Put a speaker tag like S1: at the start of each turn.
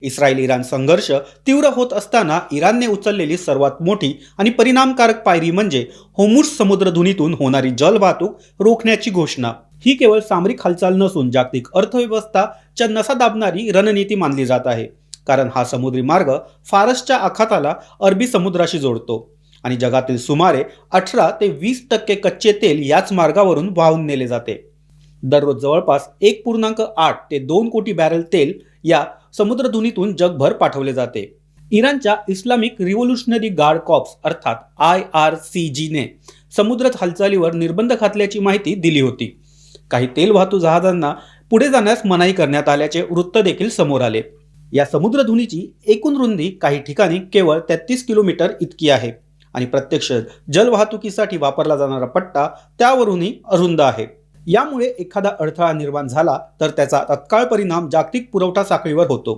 S1: Israel Iran संघर्ष तीव्र होत असताना इराणने उचललेली सर्वात मोठी आणि परिणामकारक पायरी म्हणजे होर्मुझ समुद्रधुनीतून होणारी जलवाहतूक रोखण्याची घोषणा. ही केवळ सामरिक हालचाल नसून जागतिक अर्थव्यवस्थाच्या नसा दाबणारी रणनीती मानली जात आहे. कारण हा समुद्री मार्ग फारसच्या आखाताला अरबी समुद्राशी जोडतो आणि जगातील सुमारे 18 ते 20% कच्चे तेल याच मार्गावरून वाहून नेले जाते. दररोज जवळपास 1.8 ते 2 कोटी बॅरल तेल या समुद्रधुनीतून जगभर पाठवले जाते. इराणच्या इस्लामिक रिव्होल्युशनरी गार्ड कॉर्प्स अर्थात IRCG ने समुद्र हालचालीवर निर्बंध घातल्याची माहिती दिली होती. काही तेल वाहतूक जहाजांना पुढे जाण्यास मनाई करण्यात आल्याचे वृत्त देखील समोर आले. या समुद्रधुनीची एकूण रुंदी काही ठिकाणी केवळ 33 किलोमीटर इतकी आहे आणि प्रत्यक्ष जलवाहतुकीसाठी वापरला जाणारा पट्टा त्यावरूनही अरुंद आहे. यामुळे एखादा अडथळा निर्माण झाला तर त्याचा तत्काळ परिणाम जागतिक पुरवठा साखळीवर होतो.